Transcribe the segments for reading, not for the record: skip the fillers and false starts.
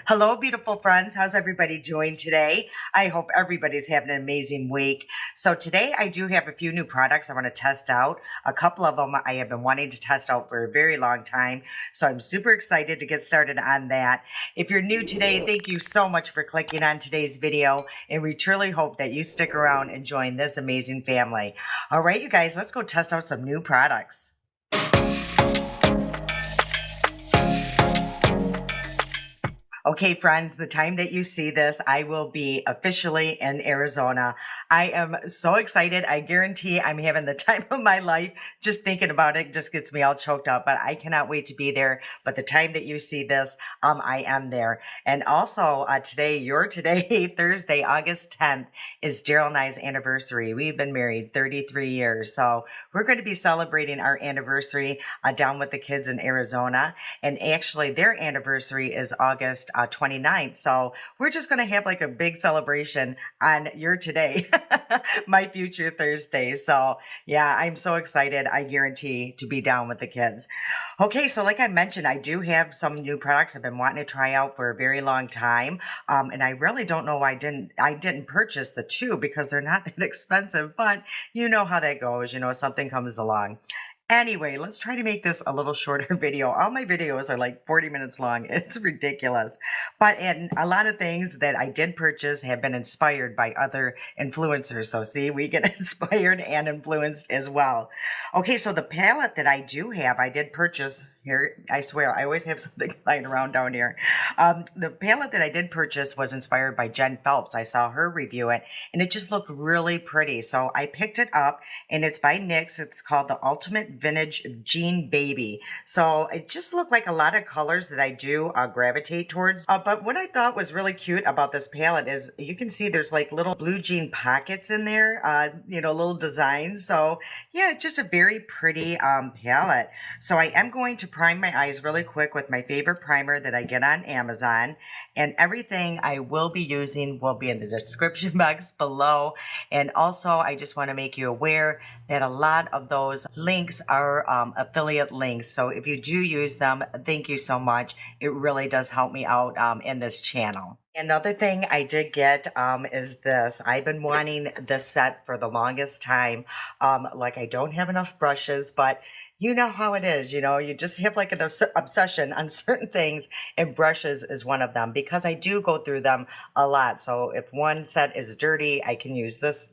Hello, beautiful friends. How's everybody doing today? I hope everybody's having an amazing week. So today I do have a few new products I want to test out. A couple of them I have been wanting to test out for a very long time. So I'm super excited to get started on that. If you're new today, thank you so much for clicking on today's video. And we truly hope that you stick around and join this amazing family. All right, you guys, let's go test out some new products. Okay, friends, the time that you see this, I will be officially in Arizona. I am so excited. I guarantee I'm having the time of my life. Just thinking about it just gets me all choked up, but I cannot wait to be there. But the time that you see this, I am there. And also today, Thursday, August 10th, is Daryl and I's anniversary. We've been married 33 years. So we're going to be celebrating our anniversary down with the kids in Arizona. And actually, their anniversary is August 29th. So we're just going to have like a big celebration on your today, my future Thursday. So yeah, I'm so excited. I guarantee to be down with the kids. Okay. So like I mentioned, I do have some new products I've been wanting to try out for a very long time. And I really don't know why I didn't purchase the two because they're not that expensive, but you know how that goes. Something comes along. Anyway, let's try to make this a little shorter video. All my videos are like 40 minutes long. It's ridiculous. And a lot of things that I did purchase have been inspired by other influencers. So see, we get inspired and influenced as well. Okay, so the palette that I do have, I did purchase here. I swear, I always have something lying around down here. The palette that I did purchase was inspired by Jen Phelps. I saw her review it and it just looked really pretty. So I picked it up and it's by NYX. It's called the Ultimate Vintage Jean Baby. So it just looked like a lot of colors that I do gravitate towards. But what I thought was really cute about this palette is you can see there's like little blue jean pockets in there, little designs. So yeah, it's just a very pretty palette. So I am going to prime my eyes really quick with my favorite primer that I get on Amazon. And everything I will be using will be in the description box below. And also, I just want to make you aware that a lot of those links are affiliate links. So if you do use them, thank you so much. It really does help me out in this channel. Another thing I did get is this. I've been wanting this set for the longest time. Like I don't have enough brushes, but you know how it is, you just have like an obsession on certain things, and brushes is one of them because I do go through them a lot. So if one set is dirty, I can use this,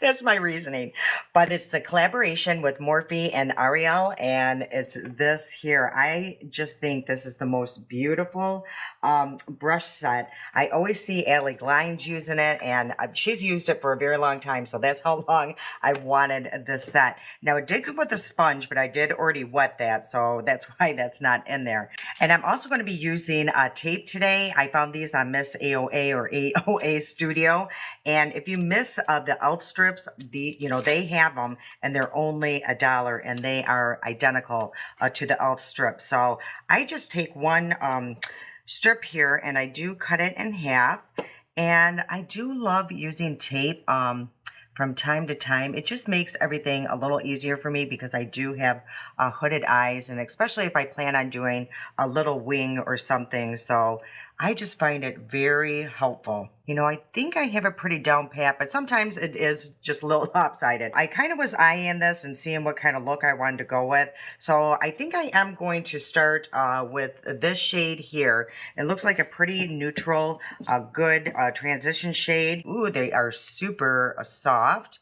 That's my reasoning. But it's the collaboration with Morphe and Ariel, and it's this here. I just think this is the most beautiful brush set. I always see Allie Glines using it, and she's used it for a very long time, so that's how long I wanted this set. Now, it did come with a sponge, but I did already wet that, so that's why that's not in there. And I'm also going to be using tape today. I found these on Miss AOA or AOA Studio, and if you miss the elf strips, they have them and they're only $1 and they are identical to the elf strip. So I just take one strip here and I do cut it in half, and I do love using tape from time to time. It just makes everything a little easier for me because I do have hooded eyes, and especially if I plan on doing a little wing or something. So I just find it very helpful. I think I have it pretty down pat, but sometimes it is just a little lopsided. I kind of was eyeing this and seeing what kind of look I wanted to go with. So I think I am going to start with this shade here. It looks like a pretty neutral, good transition shade. Ooh, they are super soft.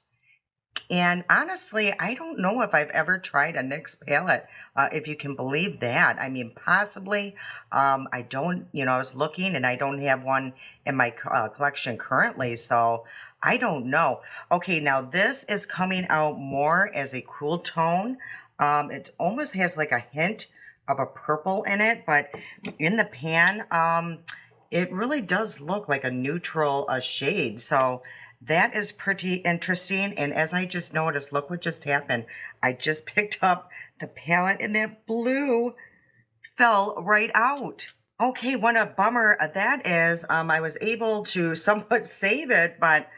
And honestly, I don't know if I've ever tried a NYX palette, if you can believe that. I mean, possibly. I don't, I was looking and I don't have one in my collection currently, so I don't know. Okay, now this is coming out more as a cool tone. It almost has like a hint of a purple in it, but in the pan, it really does look like a neutral shade. So that is pretty interesting. And as I just noticed, look what just happened. I just picked up the palette and that blue fell right out. Okay, what a bummer that is. I was able to somewhat save it, but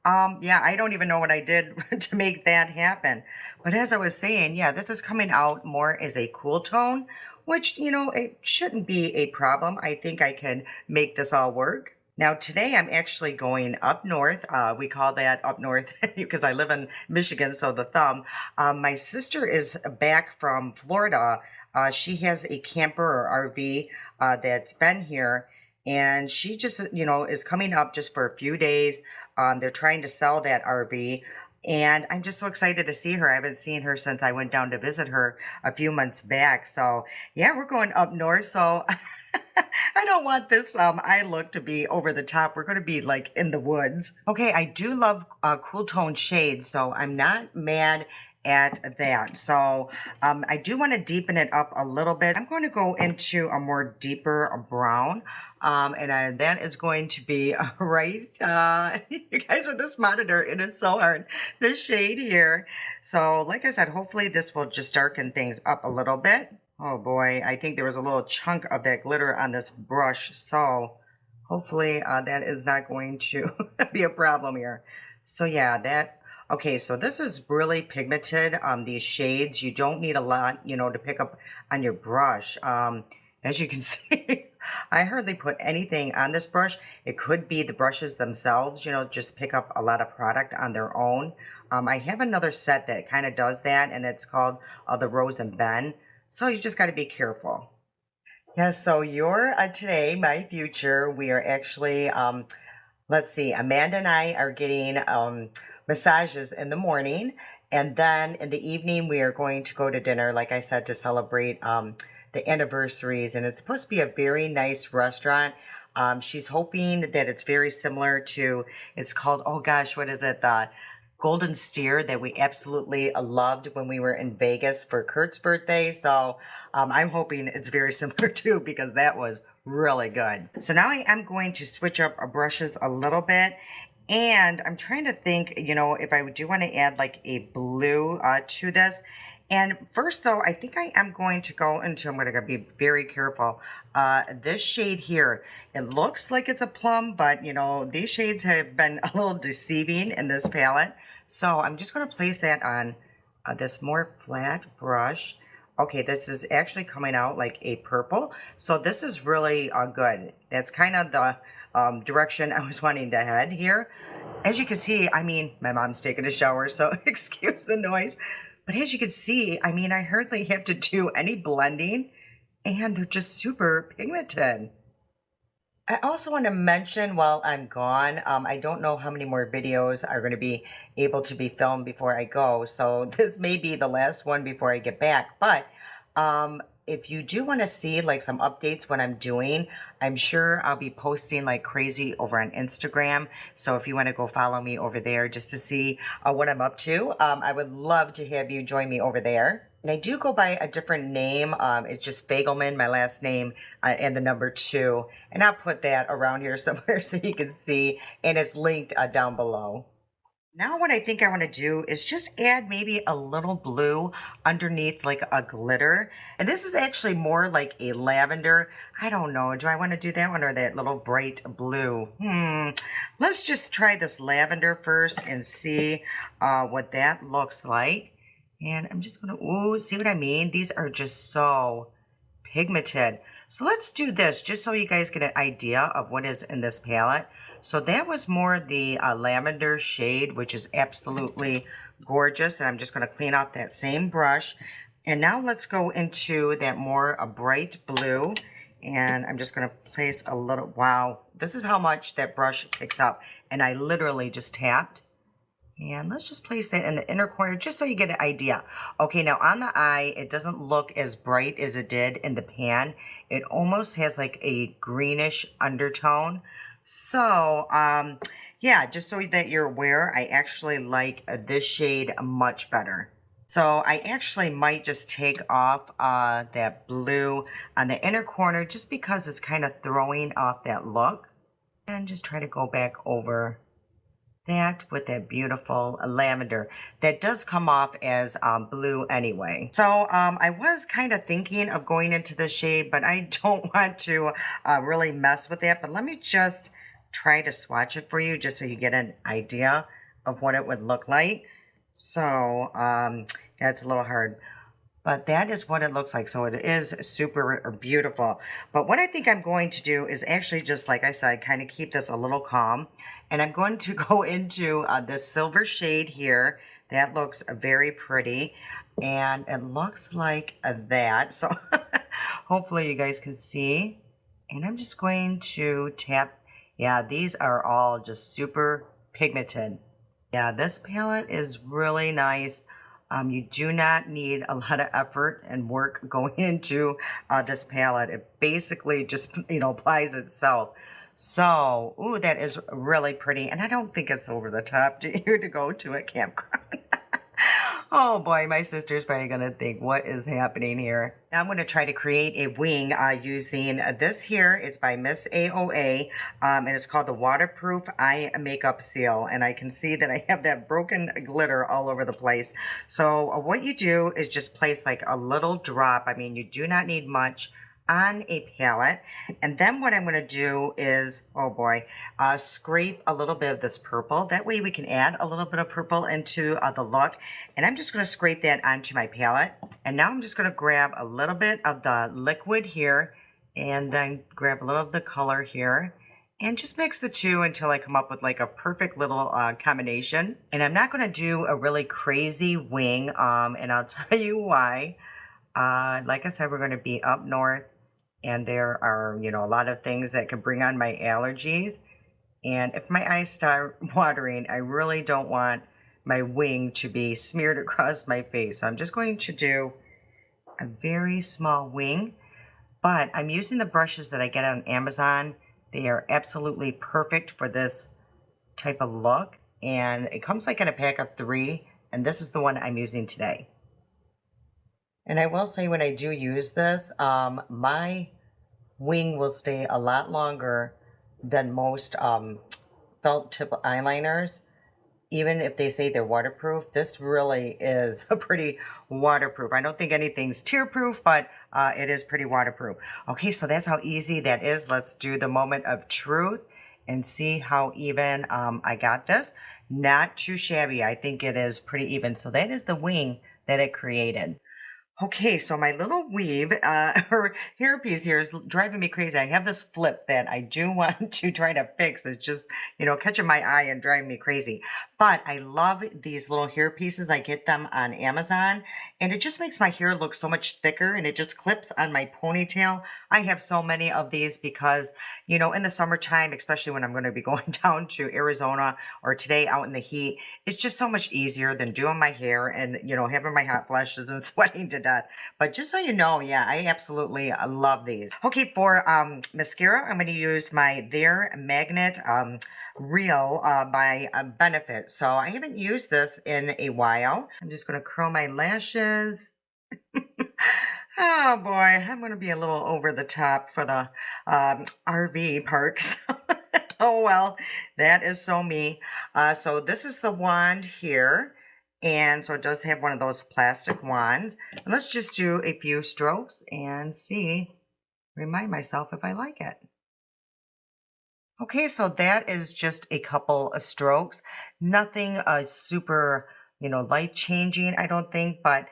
yeah, I don't even know what I did to make that happen. But as I was saying, yeah, this is coming out more as a cool tone, which, it shouldn't be a problem. I think I can make this all work. Now, today I'm actually going up north. We call that up north because I live in Michigan, so the thumb. My sister is back from Florida. She has a camper or RV that's been here, and she just, is coming up just for a few days. They're trying to sell that RV. And I'm just so excited to see her. I haven't seen her since I went down to visit her a few months back. So, yeah, we're going up north. So, I don't want this eye look to be over the top. We're going to be like in the woods. Okay, I do love cool tone shades, so I'm not mad at that. So I do want to deepen it up a little bit. I'm going to go into a more deeper brown. And that is going to be right, you guys, with this monitor, it is so hard. This shade here. So like I said, hopefully this will just darken things up a little bit. Oh boy, I think there was a little chunk of that glitter on this brush. So hopefully that is not going to be a problem here. So yeah, okay, so this is really pigmented. These shades, you don't need a lot, to pick up on your brush. As you can see, I hardly put anything on this brush. It could be the brushes themselves, just pick up a lot of product on their own. I have another set that kind of does that, and it's called the Rose and Ben. So you just got to be careful. Yeah, so you're today, my future. We are actually, let's see, Amanda and I are getting massages in the morning. And then in the evening, we are going to go to dinner, like I said, to celebrate the anniversaries. And it's supposed to be a very nice restaurant. She's hoping that it's very similar to, it's called, oh gosh, what is it? The Golden Steer that we absolutely loved when we were in Vegas for Kurt's birthday. So I'm hoping it's very similar too, because that was really good. So now I am going to switch up our brushes a little bit. And I'm trying to think, if I do want to add like a blue to this. And first though, I think I am going to go into, I'm going to be very careful. This shade here, it looks like it's a plum, but these shades have been a little deceiving in this palette. So I'm just going to place that on this more flat brush. Okay, this is actually coming out like a purple. So this is really good. That's kind of the direction I was wanting to head here. As you can see, my mom's taking a shower, so excuse the noise. But as you can see, I hardly have to do any blending, and they're just super pigmented. I also want to mention while I'm gone, I don't know how many more videos are going to be able to be filmed before I go. So this may be the last one before I get back. But if you do want to see like some updates what I'm doing, I'm sure I'll be posting like crazy over on Instagram. So if you want to go follow me over there just to see what I'm up to, I would love to have you join me over there. And I do go by a different name. It's just Fagelman, my last name, and the number 2. And I'll put that around here somewhere so you can see. And it's linked down below. Now what I think I want to do is just add maybe a little blue underneath like a glitter. And this is actually more like a lavender. I don't know. Do I want to do that one or that little bright blue? Let's just try this lavender first and see what that looks like. And I'm just going to, ooh, see what I mean? These are just so pigmented. So let's do this just so you guys get an idea of what is in this palette. So that was more the lavender shade, which is absolutely gorgeous. And I'm just going to clean off that same brush. And now let's go into that more bright blue. And I'm just going to place a little, wow, this is how much that brush picks up. And I literally just tapped. And let's just place that in the inner corner just so you get an idea. Okay, now on the eye, it doesn't look as bright as it did in the pan. It almost has like a greenish undertone. So, yeah, just so that you're aware, I actually like this shade much better. So I actually might just take off that blue on the inner corner just because it's kind of throwing off that look. And just try to go back over that with that beautiful lavender that does come off as blue anyway. So I was kind of thinking of going into the shade, but I don't want to really mess with that. But let me just try to swatch it for you just so you get an idea of what it would look like. So that's a little hard. But that is what it looks like. So it is super beautiful. But what I think I'm going to do is actually just, like I said, kind of keep this a little calm. And I'm going to go into this silver shade here. That looks very pretty. And it looks like that. So hopefully you guys can see. And I'm just going to tap. Yeah, these are all just super pigmented. Yeah, this palette is really nice. You do not need a lot of effort and work going into this palette. It basically just, applies itself. So, ooh, that is really pretty. And I don't think it's over the top to go to a campground. Oh boy, my sister's probably going to think, what is happening here? Now I'm going to try to create a wing using this here. It's by Miss AOA, and it's called the Waterproof Eye Makeup Seal. And I can see that I have that broken glitter all over the place. So what you do is just place like a little drop. I mean, you do not need much on a palette. And then what I'm going to do is, oh boy, scrape a little bit of this purple. That way we can add a little bit of purple into the look. And I'm just going to scrape that onto my palette. And now I'm just going to grab a little bit of the liquid here and then grab a little of the color here and just mix the two until I come up with like a perfect little combination. And I'm not going to do a really crazy wing, and I'll tell you why. Like I said, we're going to be up north. And there are, a lot of things that could bring on my allergies. And if my eyes start watering, I really don't want my wing to be smeared across my face. So I'm just going to do a very small wing. But I'm using the brushes that I get on Amazon. They are absolutely perfect for this type of look. And it comes like in a pack of 3. And this is the one I'm using today. And I will say when I do use this, my wing will stay a lot longer than most felt tip eyeliners. Even if they say they're waterproof, this really is a pretty waterproof. I don't think anything's tear-proof, but it is pretty waterproof. Okay, so that's how easy that is. Let's do the moment of truth and see how even I got this. Not too shabby. I think it is pretty even. So that is the wing that it created. Okay, so my little weave or hairpiece here is driving me crazy. I have this flip that I do want to try to fix. It's just, catching my eye and driving me crazy. But I love these little hair pieces. I get them on Amazon, and it just makes my hair look so much thicker, and it just clips on my ponytail. I have so many of these because, in the summertime, especially when I'm going to be going down to Arizona or today out in the heat, it's just so much easier than doing my hair and, having my hot flashes and sweating to death. But just so you know, yeah, I absolutely love these. Okay, for mascara, I'm going to use my Their Magnet Real by Benefit. So I haven't used this in a while. I'm just going to curl my lashes. Oh boy, I'm going to be a little over the top for the RV parks. Oh well, that is so me. So this is the wand here. And so it does have one of those plastic wands. And let's just do a few strokes and see, remind myself if I like it. Okay, so that is just a couple of strokes. Nothing super, life-changing, I don't think, but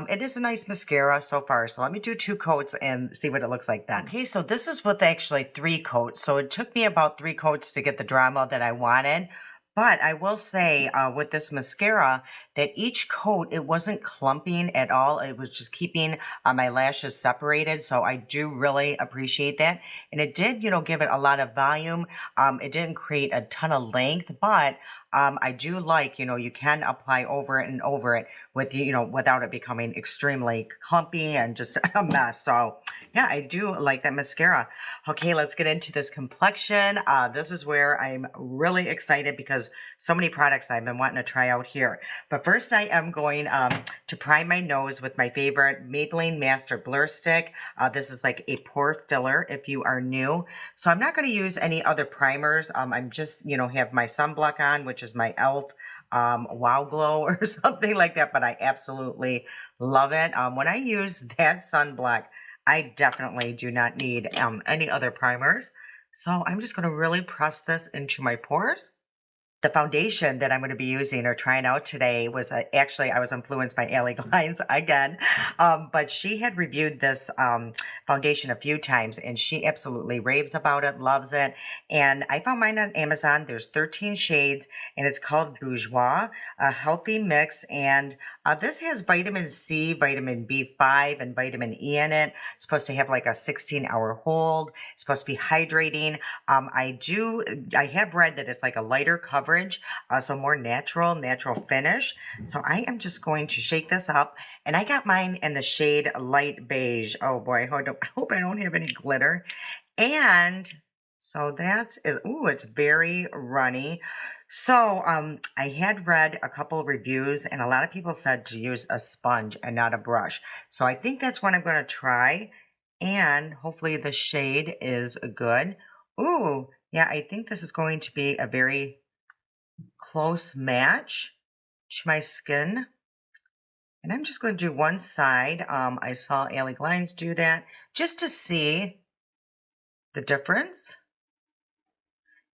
it is a nice mascara so far. So let me do 2 coats and see what it looks like then. Okay, so this is with actually 3 coats. So it took me about 3 coats to get the drama that I wanted. But I will say with this mascara that each coat, it wasn't clumping at all. It was just keeping my lashes separated. So I do really appreciate that. And it did, give it a lot of volume. It didn't create a ton of length, but I do like, you can apply over it and over it with, without it becoming extremely clumpy and just a mess. So yeah, I do like that mascara. Okay, let's get into this complexion. This is where I'm really excited because so many products I've been wanting to try out here. But first I am going to prime my nose with my favorite Maybelline Master Blur Stick. This is like a pore filler if you are new. So I'm not going to use any other primers. I'm just, have my sunblock on, which is my e.l.f. Wow Glow or something like that. But I absolutely love it. When I use that sunblock, I definitely do not need any other primers. So I'm just going to really press this into my pores. The foundation that I'm going to be using or trying out today was actually, I was influenced by Allie Glines again, but she had reviewed this foundation a few times and she absolutely raves about it, loves it. And I found mine on Amazon. There's 13 shades and it's called Bourjois, a healthy mix. And this has vitamin C, vitamin B5, and vitamin E in it. It's supposed to have like a 16-hour hold. It's supposed to be hydrating. I have read that it's like a lighter coverage, so more natural finish. So I am just going to shake this up, and I got mine in the shade light beige. Oh boy, I hope I don't have any glitter. And so that's it. Ooh, it's very runny. So I had read a couple of reviews, and a lot of people said to use a sponge and not a brush. So I think that's what I'm going to try, and hopefully the shade is good. Ooh, yeah, I think this is going to be a very close match to my skin. And I'm just going to do one side. I saw Allie Glines do that just to see the difference.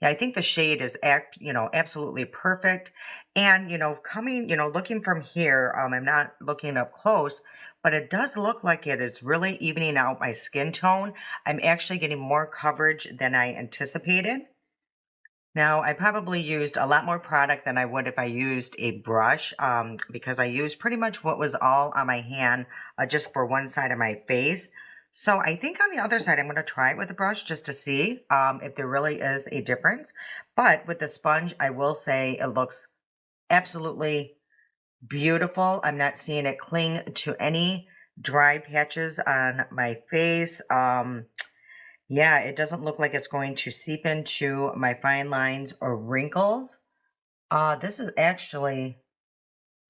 Yeah, I think the shade is absolutely perfect. And, looking from here, I'm not looking up close, but it does look like it is really evening out my skin tone. I'm actually getting more coverage than I anticipated. Now, I probably used a lot more product than I would if I used a brush, because I used pretty much what was all on my hand, just for one side of my face. So I think on the other side, I'm going to try it with a brush just to see if there really is a difference. But with the sponge, I will say it looks absolutely beautiful. I'm not seeing it cling to any dry patches on my face. Yeah, it doesn't look like it's going to seep into my fine lines or wrinkles. This is actually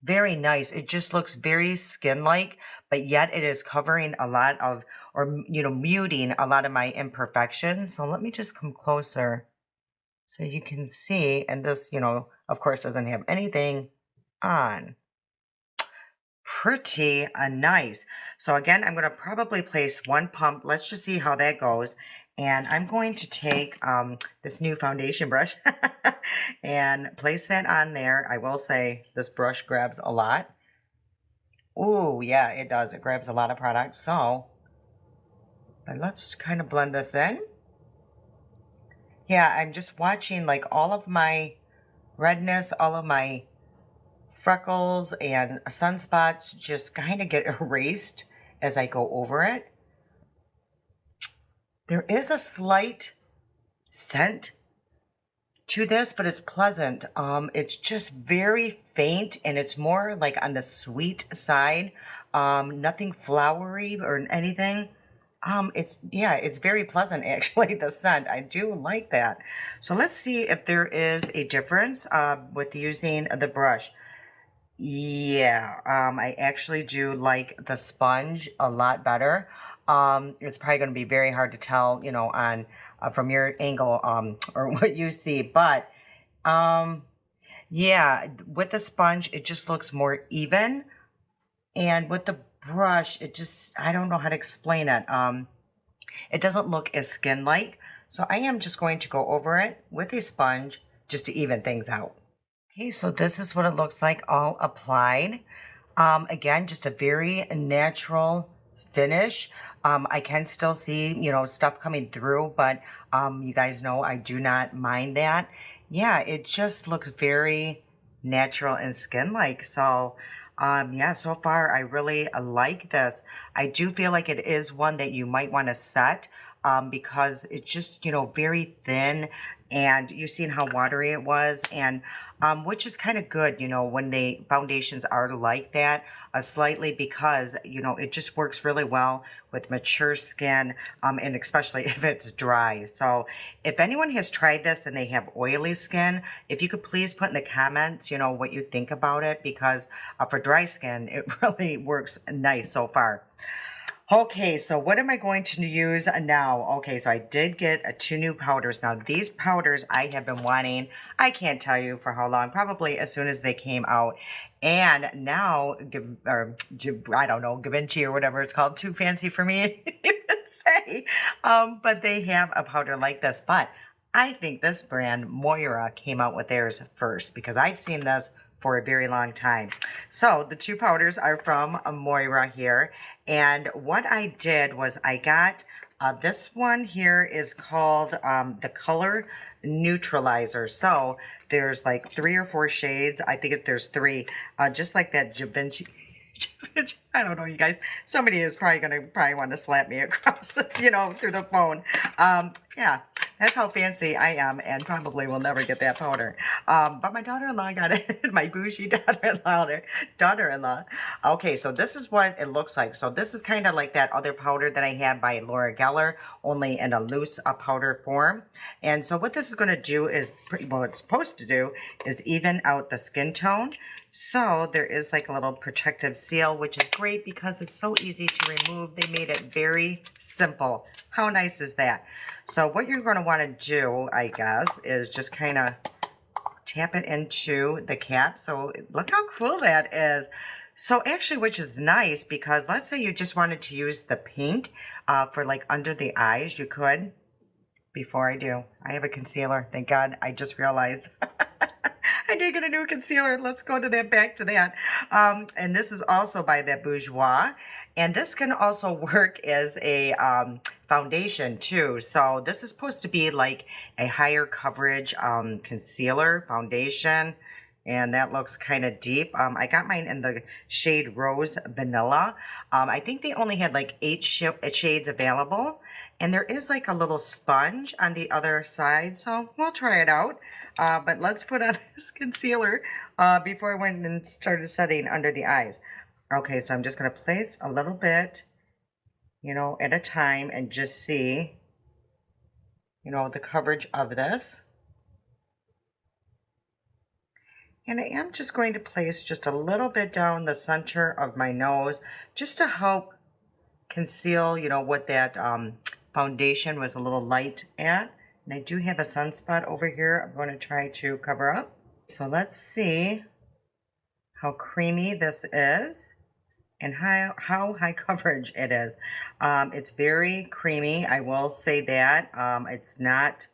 very nice. It just looks very skin-like, but yet it is covering a lot of, or, muting a lot of my imperfections. So let me just come closer so you can see. And this, of course, doesn't have anything on. Pretty nice. So again, I'm going to probably place one pump. Let's just see how that goes. And I'm going to take this new foundation brush and place that on there. I will say this brush grabs a lot. Ooh, yeah, it does. It grabs a lot of product. So but let's kind of blend this in. Yeah, I'm just watching like all of my redness, all of my freckles and sunspots just kind of get erased as I go over it. There is a slight scent to this, but it's pleasant. It's just very faint and it's more like on the sweet side. Nothing flowery or anything. It's very pleasant actually, the scent. I do like that. So let's see if there is a difference with using the brush. Yeah, I actually do like the sponge a lot better. It's probably going to be very hard to tell, on from your angle or what you see, but yeah, with the sponge, it just looks more even, and with the brush, I don't know how to explain it. It doesn't look as skin-like, so I am just going to go over it with a sponge just to even things out. Okay, so this is what it looks like all applied. Again, just a very natural finish. I can still see, stuff coming through, but you guys know I do not mind that. Yeah, it just looks very natural and skin-like. So, yeah, so far I really like this. I do feel like it is one that you might want to set because it's just, very thin, and you've seen how watery it was, and which is kind of good, when the foundations are like that, slightly, because, it just works really well with mature skin, and especially if it's dry. So if anyone has tried this and they have oily skin, if you could please put in the comments, what you think about it, because for dry skin, it really works nice so far. Okay, so what am I going to use now? Okay, so I did get two new powders. Now, these powders I have been wanting, I can't tell you for how long, probably as soon as they came out. And now, I don't know, Givenchy or whatever it's called, too fancy for me to even say. But they have a powder like this. But I think this brand, Moira, came out with theirs first because I've seen this for a very long time. So the two powders are from Moira here. And what I did was I got this one here is called the Color Neutralizer. So there's like 3 or 4 shades. I think there's 3, just like that Da Vinci. I don't know, you guys. Somebody is probably going to want to slap me across the, through the phone. Yeah, that's how fancy I am, and probably will never get that powder. But my daughter-in-law got it. My bougie daughter-in-law. Okay, so this is what it looks like. So this is kind of like that other powder that I had by Laura Geller, only in a loose powder form. And so what this is going to do is, what it's supposed to do is even out the skin tone. So there is like a little protective seal, which is great because it's so easy to remove. They made it very simple. How nice is that? So what you're going to want to do, I guess, is just kind of tap it into the cap. So look how cool that is. So actually, which is nice because let's say you just wanted to use the pink for like under the eyes, you could. Before I do, I have a concealer. Thank God, I just realized. I did get a new concealer. Let's go to that, back to that. And this is also by that Bourjois. And this can also work as a foundation too. So this is supposed to be like a higher coverage concealer foundation. And that looks kind of deep. I got mine in the shade Rose Vanilla. I think they only had like 8 shades available. And there is like a little sponge on the other side. So we'll try it out. But let's put on this concealer before I went and started setting under the eyes. Okay, so I'm just going to place a little bit, at a time and just see, the coverage of this. And I am just going to place just a little bit down the center of my nose just to help conceal, what that foundation was a little light at. And I do have a sunspot over here I'm going to try to cover up. So let's see how creamy this is and how high coverage it is. It's very creamy, I will say that. It's not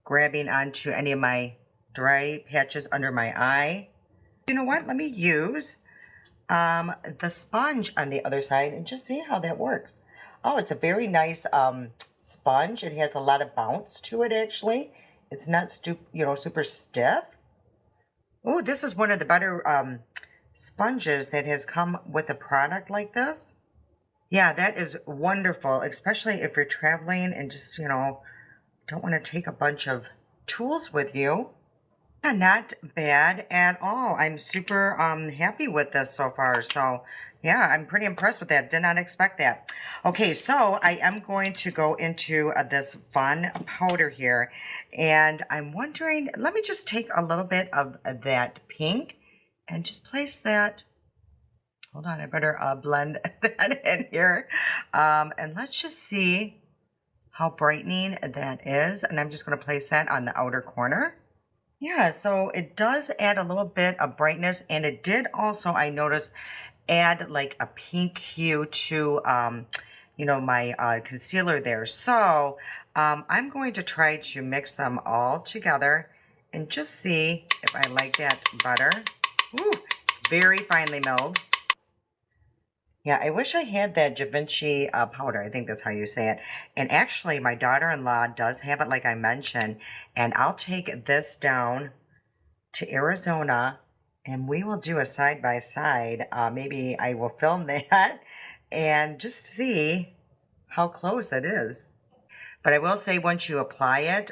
grabbing onto any of my dry patches under my eye. You know what? Let me use the sponge on the other side and just see how that works. Oh, it's a very nice sponge. It has a lot of bounce to it, actually. It's not super stiff. Oh, this is one of the better sponges that has come with a product like this. Yeah, that is wonderful, especially if you're traveling and just, don't want to take a bunch of tools with you. Yeah, not bad at all. I'm super happy with this so far. So yeah, I'm pretty impressed with that. Did not expect that. Okay, so I am going to go into this fun powder here. And I'm wondering, let me just take a little bit of that pink and just place that. Hold on, I better blend that in here. And let's just see how brightening that is. And I'm just going to place that on the outer corner. Yeah, so it does add a little bit of brightness, and it did also, I noticed, add like a pink hue to, my concealer there. So I'm going to try to mix them all together and just see if I like that better. Ooh, it's very finely milled. Yeah, I wish I had that Da Vinci powder. I think that's how you say it. And actually, my daughter-in-law does have it, like I mentioned. And I'll take this down to Arizona, and we will do a side-by-side. Maybe I will film that and just see how close it is. But I will say once you apply it,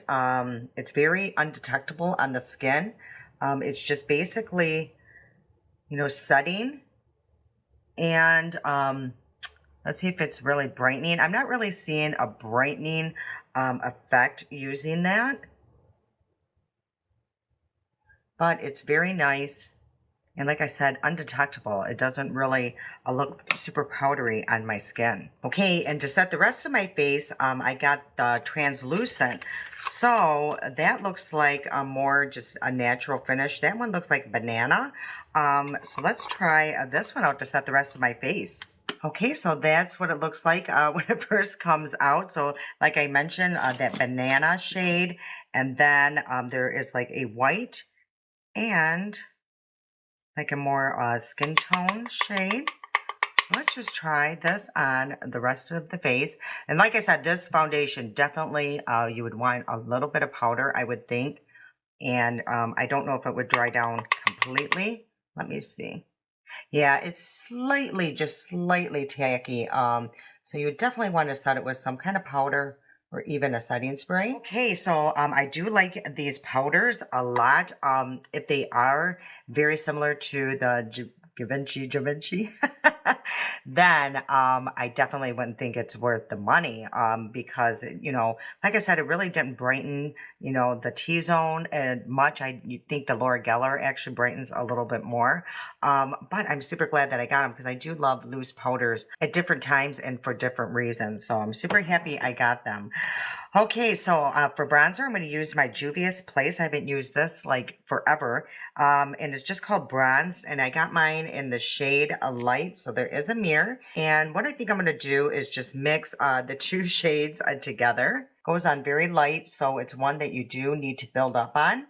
it's very undetectable on the skin. It's just basically, setting. And let's see if it's really brightening. I'm not really seeing a brightening effect using that. But it's very nice. And like I said, undetectable. It doesn't really look super powdery on my skin. Okay, and to set the rest of my face, I got the translucent. So that looks like a more just a natural finish. That one looks like banana. So let's try this one out to set the rest of my face. Okay, so that's what it looks like when it first comes out. So like I mentioned, that banana shade, and then there is like a white and like a more skin tone shade. Let's just try this on the rest of the face. And like I said, this foundation definitely, you would want a little bit of powder, I would think. And I don't know if it would dry down completely. Let me see. Yeah, it's slightly, just slightly tacky. So you definitely want to set it with some kind of powder or even a setting spray. Okay, so I do like these powders a lot. If they are very similar to the Givenchy, then I definitely wouldn't think it's worth the money because, you know, like I said, it really didn't brighten, you know, the T-zone much. You think the Laura Geller actually brightens a little bit more. But I'm super glad that I got them because I do love loose powders at different times and for different reasons. So I'm super happy I got them. Okay, so for bronzer, I'm going to use my Juvia's Place. I haven't used this like forever. And it's just called Bronzed. And I got mine in the shade Light. So there is a mirror. And what I think I'm going to do is just mix the two shades together. Goes on very light. So it's one that you do need to build up on.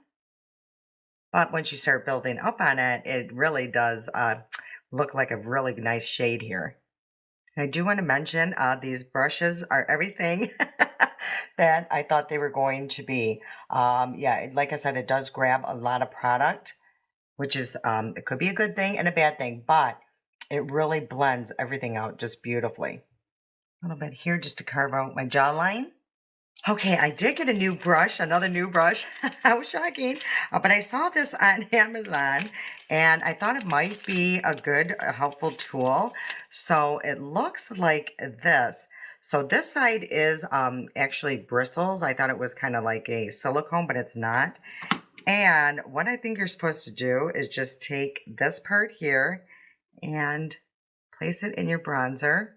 But once you start building up on it, it really does look like a really nice shade here. And I do want to mention these brushes are everything that I thought they were going to be. Yeah, like I said, it does grab a lot of product, which is, it could be a good thing and a bad thing, but it really blends everything out just beautifully. A little bit here just to carve out my jawline. Okay, I did get a new brush, another new brush. How shocking. But I saw this on Amazon and I thought it might be a good, helpful tool. So it looks like this. So this side is actually bristles. I thought it was kind of like a silicone, but it's not. And what I think you're supposed to do is just take this part here and place it in your bronzer.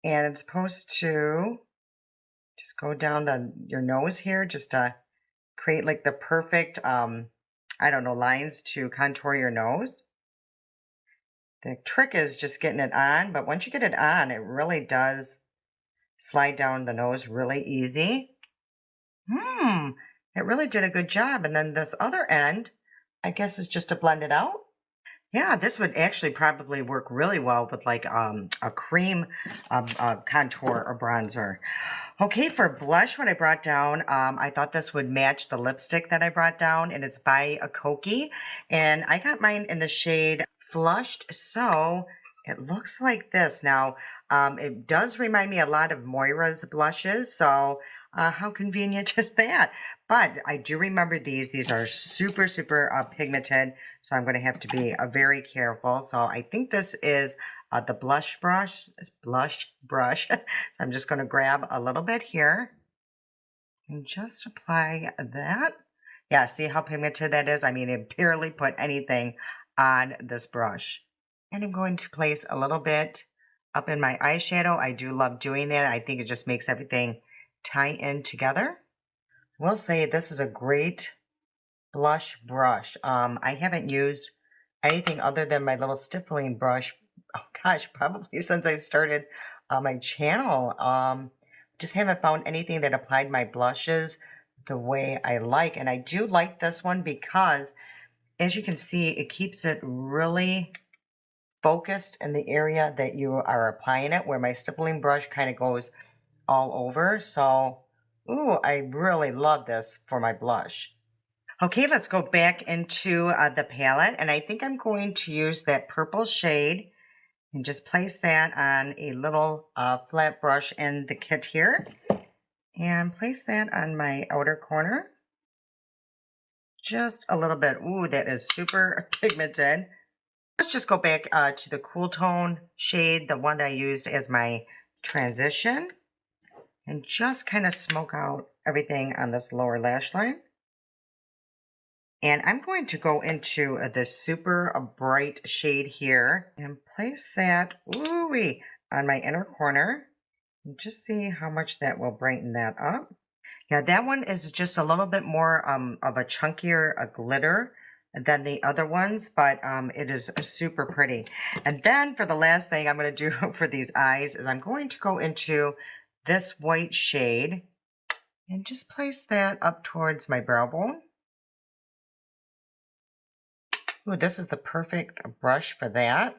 And it's supposed to just go down your nose here just to create like the perfect, I don't know, lines to contour your nose. The trick is just getting it on, but once you get it on, it really does slide down the nose really easy. It really did a good job. And then this other end, I guess is just to blend it out. Yeah, this would actually probably work really well with like a cream contour or bronzer. Okay, for blush, what I brought down, I thought this would match the lipstick that I brought down, and it's by a Koki. And I got mine in the shade Flushed, so it looks like this. Now, it does remind me a lot of Moira's blushes, so how convenient is that? But I do remember these. These are super, super pigmented, so I'm going to have to be very careful. So I think this is the blush brush. I'm just going to grab a little bit here and just apply that. Yeah, see how pigmented that is? I mean, it barely put anything on this brush. And I'm going to place a little bit up in my eyeshadow. I do love doing that. I think it just makes everything tie in together. We'll say this is a great blush brush. I haven't used anything other than my little stippling brush. Oh gosh, probably since I started my channel. Just haven't found anything that applied my blushes the way I like. And I do like this one because, as you can see, it keeps it really focused in the area that you are applying it, where my stippling brush kind of goes all over. So, ooh, I really love this for my blush. Okay, let's go back into the palette, and I think I'm going to use that purple shade and just place that on a little flat brush in the kit here, and place that on my outer corner. Just a little bit. Ooh, that is super pigmented. Let's just go back to the cool tone shade, the one that I used as my transition, and just kind of smoke out everything on this lower lash line. And I'm going to go into the super bright shade here and place that ooh-wee on my inner corner. And just see how much that will brighten that up. Yeah, that one is just a little bit more of a chunkier glitter. than the other ones, but it is super pretty. And then for the last thing I'm going to do for these eyes is I'm going to go into this white shade and just place that up towards my brow bone. Ooh, this is the perfect brush for that.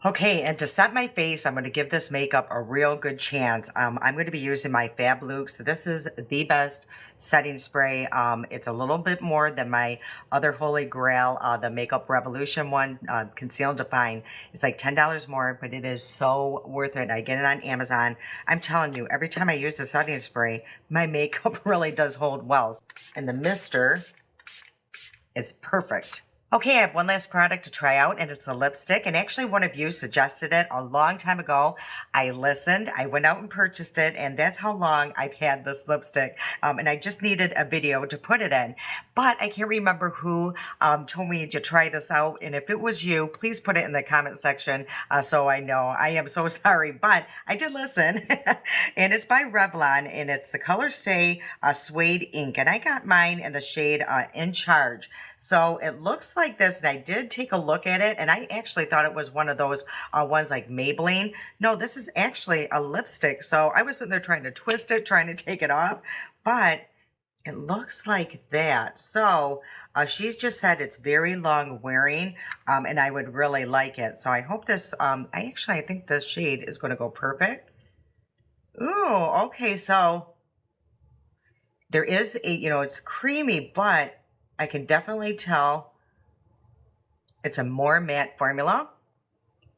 Okay, and to set my face, I'm going to give this makeup a real good chance. I'm going to be using my Fab Lux. This is the best setting spray. It's a little bit more than my other Holy Grail, the Makeup Revolution one, Conceal and Define. It's like $10 more, but it is so worth it. I get it on Amazon. I'm telling you, every time I use the setting spray, my makeup really does hold well. And the mister is perfect. Okay, I have one last product to try out, and it's a lipstick. And actually, one of you suggested it a long time ago. I listened, I went out and purchased it, and that's how long I've had this lipstick. And I just needed a video to put it in. But I can't remember who told me to try this out. And if it was you, please put it in the comment section so I know. I am so sorry, but I did listen. And it's by Revlon, and it's the Color Stay Suede Ink. And I got mine in the shade In Charge. So it looks like this, and I did take a look at it, and I actually thought it was one of those ones like Maybelline. No, this is actually a lipstick. So I was sitting there trying to twist it, trying to take it off, but it looks like that. So she's just said it's very long wearing, and I would really like it. So I hope this, I think this shade is going to go perfect. Ooh, okay. So there is a, it's creamy, but I can definitely tell it's a more matte formula,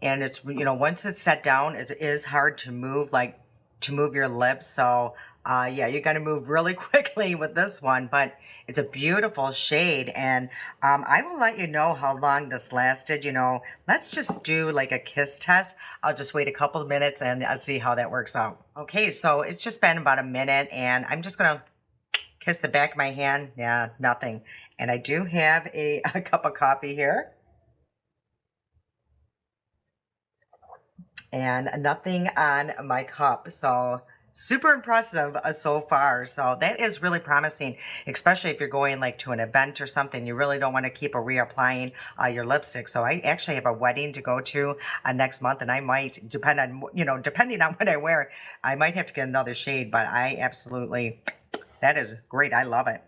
and it's, once it's set down, it is hard to move, like to move your lips. So yeah, you got to move really quickly with this one, but it's a beautiful shade. And I will let you know how long this lasted. Let's just do like a kiss test. I'll just wait a couple of minutes and see how that works out. Okay, so it's just been about a minute, and I'm just going to kiss the back of my hand. Yeah, nothing. And I do have a cup of coffee here. And nothing on my cup. So super impressive so far. So that is really promising, especially if you're going like to an event or something. You really don't want to keep reapplying your lipstick. So I actually have a wedding to go to next month, and I might, depending on what I wear, I might have to get another shade, but I absolutely... That is great. I love it.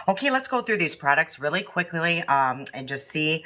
Okay, let's go through these products really quickly and just see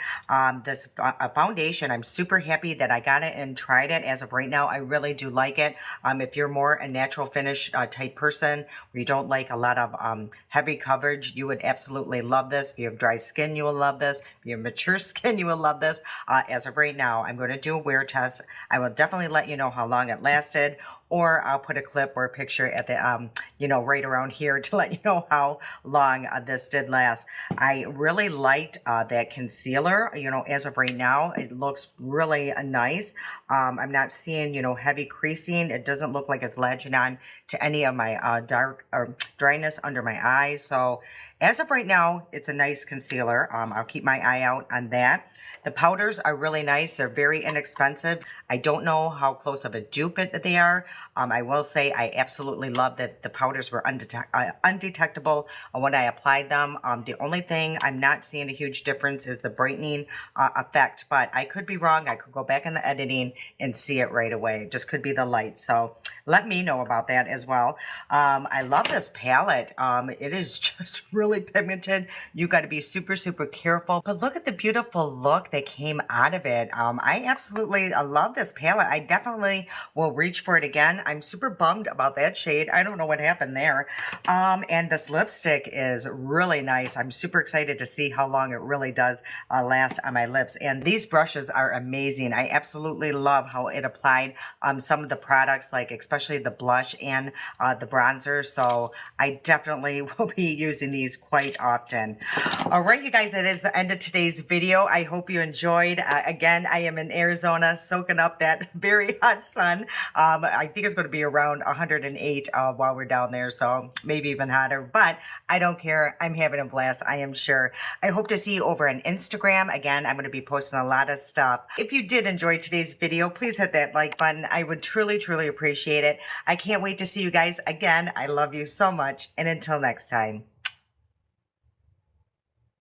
this foundation. I'm super happy that I got it and tried it. As of right now, I really do like it. If you're more a natural finish type person, where you don't like a lot of heavy coverage, you would absolutely love this. If you have dry skin, you will love this. If you have mature skin, you will love this. As of right now, I'm going to do a wear test. I will definitely let you know how long it lasted, or I'll put a clip or a picture at the, right around here to let you know how long this did last. I really liked that concealer. As of right now, it looks really nice. I'm not seeing, heavy creasing. It doesn't look like it's latching on to any of my dark or dryness under my eyes. So as of right now, it's a nice concealer. I'll keep my eye out on that. The powders are really nice. They're very inexpensive. I don't know how close of a dupe they are. I will say I absolutely love that the powders were undetectable when I applied them. The only thing I'm not seeing a huge difference is the brightening effect, but I could be wrong. I could go back in the editing and see it right away. It just could be the light. So let me know about that as well. I love this palette. It is just really pigmented. You got to be super, super careful. But look at the beautiful look that came out of it. I absolutely love this palette. I definitely will reach for it again. I'm super bummed about that shade. I don't know what happened there. And this lipstick is really nice. I'm super excited to see how long it really does last on my lips. And these brushes are amazing. I absolutely love how it applied some of the products, like especially the blush and the bronzer. So I definitely will be using these quite often. All right, you guys, that is the end of today's video. I hope you enjoyed. Again, I am in Arizona soaking up that very hot sun. I think it's going to be around 108 while we're down there, so maybe even hotter, but I don't care. I'm having a blast, I am sure. I hope to see you over on Instagram. Again, I'm going to be posting a lot of stuff. If you did enjoy today's video, please hit that like button. I would truly, truly appreciate it. I can't wait to see you guys again. I love you so much, and until next time.